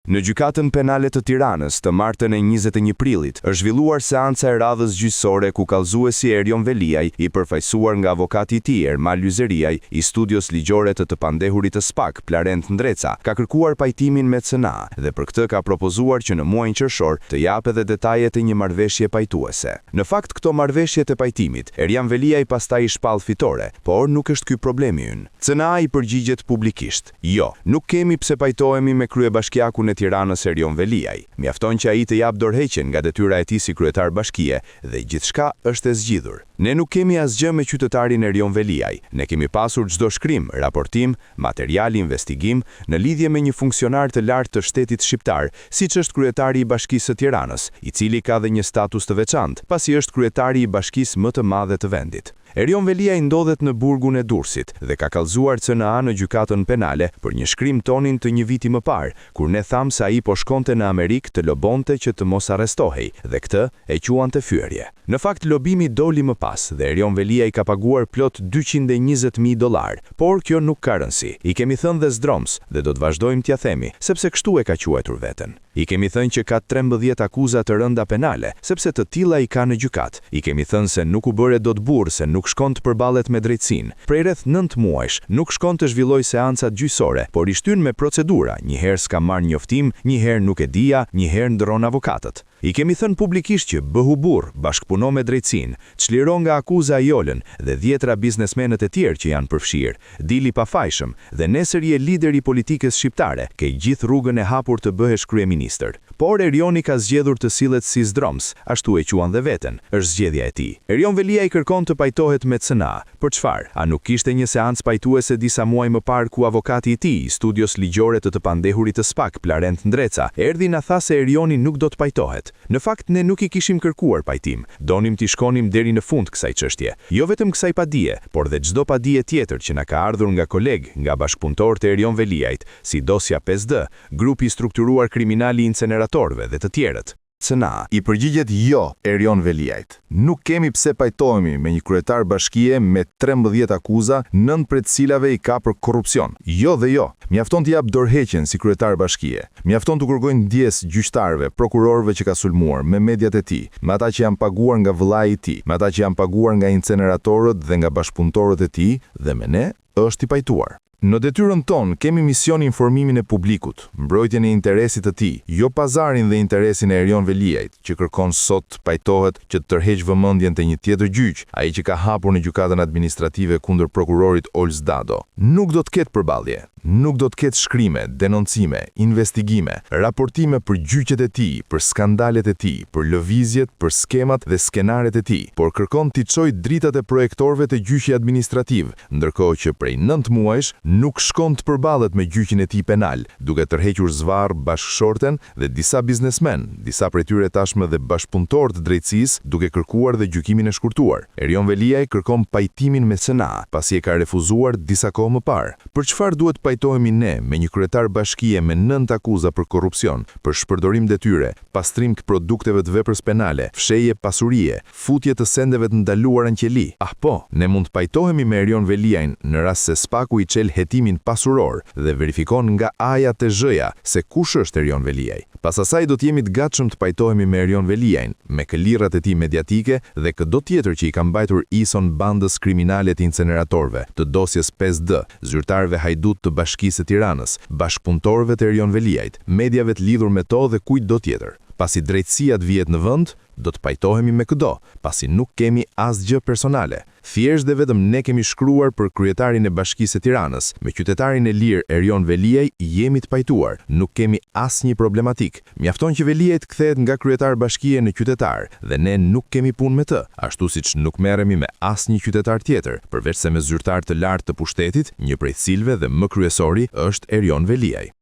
Në gjykatën penale të Tiranës të martën e 21 prillit, është zhvilluar seanca e radhës gjyqësore ku kallëzuesi Erion Veliaj, i përfaqësuar nga avokati i tij Ermal Lyzeriaj, i studios ligjore të pandehurit të SPAK, Plarent Ndreca, ka kërkuar pajtimin me CNA dhe për këtë ka propozuar që në muajin qershor të japë edhe detajet e një marrëveshje pajtuese. Në fakt, këto marrëveshjet e pajtimit, Erion Veliaj pastaj i shpall fitore, por nuk është ky problemi ynë. CNA i përgjigjet publikisht: "Jo, nuk kemi pse pajtohemi me kryebashkiakun e Tiranës Erion Veliaj. Mjafton që ai të jap dorëheqjen nga detyra e tij si kryetar bashkie dhe gjithçka është e zgjidhur. Ne nuk kemi asgjë me qytetarin Erion Veliaj. Ne kemi pasur çdo shkrim, raportim, material investigim në lidhje me një funksionar të lartë të shtetit shqiptar, siç është kryetari i Bashkisë së Tiranës, i cili ka dhe një status të veçantë, pasi është kryetari i bashkisë më të madhe të vendit. Erion Veliaj ndodhet në burgun e Durrësit dhe ka kallëzuar CNA në gjykatën penale për një shkrim tonin të një viti më parë, kur ne tham se ai po shkonte në Amerikë të lobonte që të mos arrestohej dhe këtë e quante fyerje. Në fakt, lobimi doli më pas dhe Erion Veliaj ka paguar plot $220.000, por kjo nuk ka rëndësi. I kemi thënë dhe zdroms dhe do të vazhdojmë t'ja themi, sepse kështu e ka quajtur veten. I kemi thënë që ka 13 akuza të rënda penale, sepse të tilla i ka në gjykat. I kemi thënë se nuk u bëre dot burr, se nuk shkon të përballet me drejtsinë. Prej rreth 9 muajsh nuk shkon të zhvilloj seancat gjyqësore, por i shtyn me procedura. Një herë s'ka marrë njoftim, një herë nuk e dija, një herë ndron avokatët. I kemi thënë publikisht që bëhu burr, bashkëpuno me drejtsinë, çliro nga akuza Jolën dhe 10 biznesmenët e tjerë që janë përfshirë, dili pafajshëm dhe nesër je lideri i politikës shqiptare, ke gjithë rrugën e hapur të bëhesh kryeministër. Por Erioni ka zgjedhur të sillet si zdroms, ashtu e quan dhe veten, është zgjedhja e tij. Erion Veliaj kërkon të pajtohet me CNA. Për çfarë? A nuk kishte një seancë pajtuese disa muaj më parë ku avokati i tij, studios ligjore të pandehurit të SPAK, Plarent Ndreca, erdhi na tha se Erioni nuk do të pajtohet. Në fakt, ne nuk i kishim kërkuar pajtim. Donim t'i shkonim deri në fund kësaj çështje. Jo vetëm kësaj padije, por dhe çdo padije tjetër që na ka ardhur nga kolegë, nga bashkëpunëtorët e Erion Veliajt, si dosja 5D, grupi strukturuar kriminal i inceneratorëve dhe të tjerët. CNA i përgjigjet jo Erion Veliajt. Nuk kemi pse pajtohemi me një kryetar bashkie me 13 akuza, 9 prej të cilave i ka për korrupsion. Jo dhe jo. Mjafton të jap dorëheqjen si kryetar bashkie. Mjafton të kërkojnë ndjes gjyqtarëve, prokurorëve që ka sulmuar, me mediat e tij, me ata që janë paguar nga vëllai i tij, me ata që janë paguar nga inceneratorët dhe nga bashkëpunëtorët e tij, dhe me ne është i pajtuar. Në detyrën tonë kemi mision informimin e publikut, mbrojtjen e interesit të tij, jo pazarin dhe interesin e Erion Veliajt, që kërkon sot të pajtohet që të tërheq vëmendjen te një tjetër gjyq, ai që ka hapur në gjykatën administrative kundër prokurorit Olz Dado. Nuk do të ketë përballje. Nuk do të ketë shkrime, denoncime, investigime, raportime për gjyqet e tij, për skandalet e tij, për lëvizjet, për skemat dhe skenaret e tij, por kërkon t'i çojë dritat e projektorëve të gjyqi administrativ, ndërkohë që prej 9 muajsh nuk shkon të përballet me gjyqin e tij penal, duke tërhequr zvarr bashkëshorten dhe disa biznesmen, disa prej tyre tashmë dhe bashkëpunëtor të drejtësisë, duke kërkuar dhe gjykimin e shkurtuar. Erion Veliaj kërkon pajtimin me CNA, pasi e ka refuzuar disa kohë më parë. Për çfarë duhet pajtohemi ne me një kryetar bashkie me 9 akuza për korrupsion, për shpërdorim detyre, pastrim të produkteve të veprës penale, fshehje pasurie, futje të sendeve të ndaluara në qeli? Po, ne mund të pajtohemi me Erion Veliajn në rast se SPAK-u i çel hetimin pasuror dhe verifikon nga A-ja te Z-ja se kush është Erion Veliaj. Pas asaj do të jemi të gatshëm të pajtohemi me Erion Veliajn, me këllirrat e tij mediatike dhe çdo tjetër që i ka mbajtur ison bandës kriminale të inceneratorëve, të dosjes 5D, zyrtarëve hajdut të Bashkisë së Tiranës, bashkëpunëtorëve të Erion Veliajt, mediave të lidhur me to dhe kujtdo tjetër. Pasi drejtësia të vihet në vend, do të pajtohemi me kudo, pasi nuk kemi asgjë personale. Thjesht dhe vetëm ne kemi shkruar për kryetarin e Bashkisë së Tiranës, me qytetarin e lirë Erion Veliaj jemi të pajtuar, nuk kemi asnjë problematik. Mjafton që Veliaj të kthehet nga kryetar bashkie në qytetar dhe ne nuk kemi punë me të, ashtu siç nuk merremi me asnjë qytetar tjetër, përveç se me zyrtar të lartë të pushtetit, një prej cilëve dhe më kryesori është Erion Veliaj.